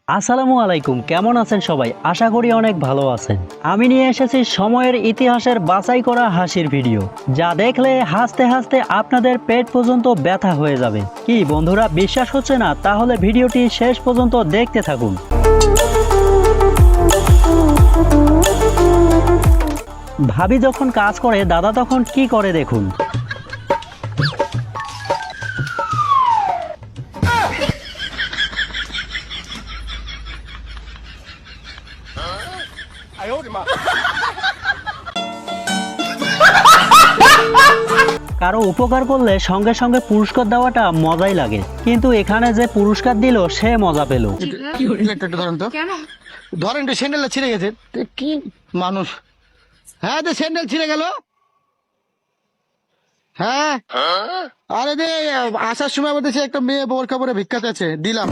আসসালামু আলাইকুম, কেমন আছেন সবাই? আশা করি অনেক ভালো আছেন। আমি নিয়ে এসেছি সময়ের ইতিহাসের বাছাই করা হাসির ভিডিও, যা দেখলে হাসতে হাসতে আপনাদের পেট পর্যন্ত ব্যথা হয়ে যাবে। কি বন্ধুরা, বিশ্বাস হচ্ছে না? তাহলে ভিডিওটি শেষ পর্যন্ত দেখতে থাকুন। ভাবি যখন কাজ করে, দাদা তখন কি করে দেখুন। কারো উপকার করলে সঙ্গে সঙ্গে পুরস্কার দেওয়াটা মজাই লাগে, কিন্তু এখানে যে পুরস্কার দিল সে মজা পেল। ধরেন স্যান্ডেল ছিঁড়ে গেছে, কি মানুষ! হ্যাঁ, স্যান্ডেল ছিঁড়ে গেল। হ্যাঁ, আরে দে, আসার সময় বলতেছে একটা মেয়ে বোরকা পরে ভিক্ষাতে আছে, দিলাম।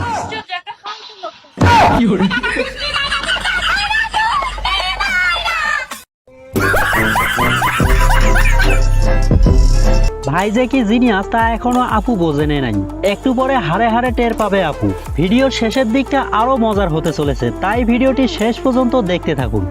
ভাই যে কি জিনিয়াস তা এখনো আপু বোঝেনে নাই। একটু পরে হারে হারে টের পাবে আপু। ভিডিওর শেষের দিকটা আরো মজার হতে চলেছে, তাই ভিডিওটি শেষ পর্যন্ত দেখতে থাকুন।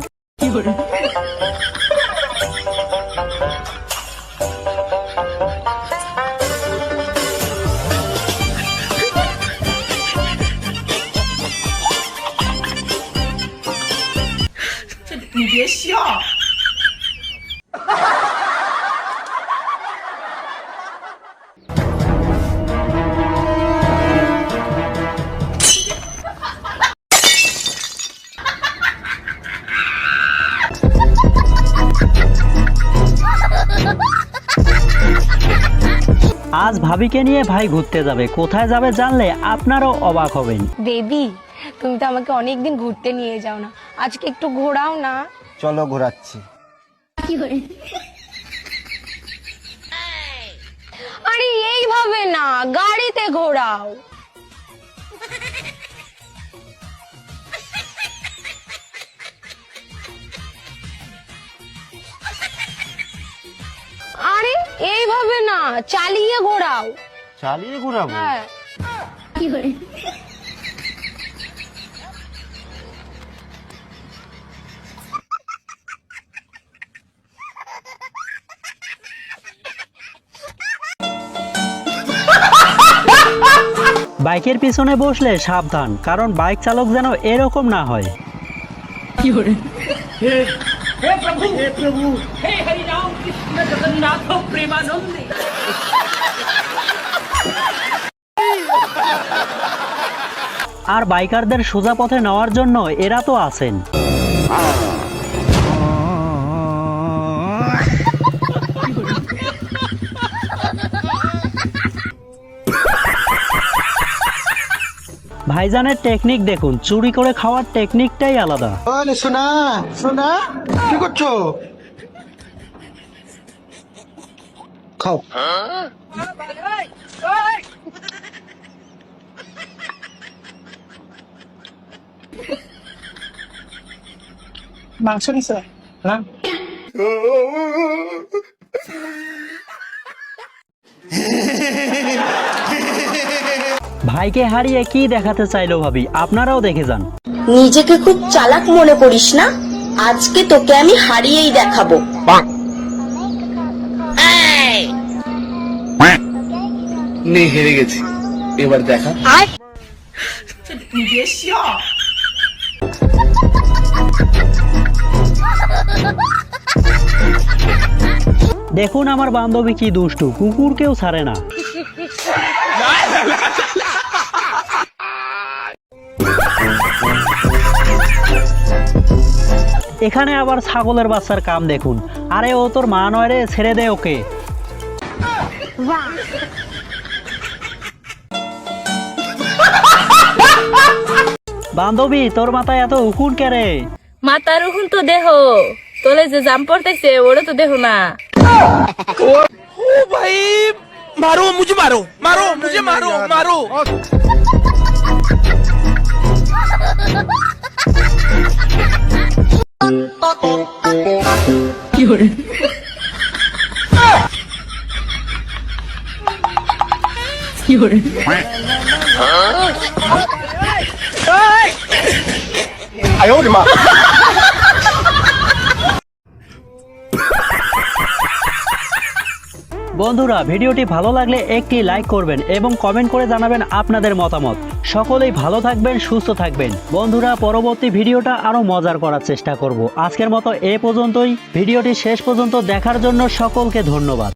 আজ ভাবিকে নিয়ে ভাই ঘুরতে যাবে। কোথায় যাবে জানলে আপনারাও অবাক হবেন। বেবি, তুমি তো আমাকে অনেকদিন ঘুরতে নিয়ে যাও না, আজকে একটু ঘোরাও না। চলো ঘোরাচ্ছি। আরে এইভাবে না, গাড়িতে ঘোরাও। আরে এইভাবে না, চালিয়ে ঘোরাও। চালিয়ে ঘোরাবো? হ্যাঁ। বাইকের পিছনে বসলে সাবধান, কারণ বাইক চালক যেন এরকম না হয়। আর বাইকারদের সোজা পথে নেওয়ার জন্য এরা তো আছেন। ভাইজানের টেকনিক দেখুন, চুরি করে খাওয়ার টেকনিকটাই আলাদা। শোনা শোনা, কি করছো? খাও। মাংস নিছে না? ভাইকে হারিয়ে কি দেখাতে চাইলো ভাবি, আপনারাও দেখে যান। নিজেকে খুব চালাক মনে করিস না? আজকে তোকে আমি হারিয়েই দেখাবো। নে, হেরে গেছি, এবার দেখা। দেখুন আমার বান্ধবী কি দুষ্টু, কুকুরকেও ছাড়ে না। এখানে আবার ছাগলের বাচ্চার কাম দেখুন। আরে ও তোর মা নয় রে, ছেড়ে দে ওকে। বান্ধবী, তোর মাথায় এত উকুন কে রে? মাতার উকুন তো দেহ, তোলে যে জাম পড়তেছে ওটা তো দেহ না। ओ भाई, मारो मुझे, मारो मारो मुझे, मारो मारो। বন্ধুরা, ভিডিওটি ভালো লাগলে একটি লাইক করবেন এবং কমেন্ট করে জানাবেন আপনাদের মতামত। সকলেই ভালো থাকবেন, সুস্থ থাকবেন। বন্ধুরা, পরবর্তী ভিডিওটা আরো মজার করার চেষ্টা করব। আজকের মতো এ পর্যন্তই। ভিডিওটি শেষ পর্যন্ত দেখার জন্য সকলকে ধন্যবাদ।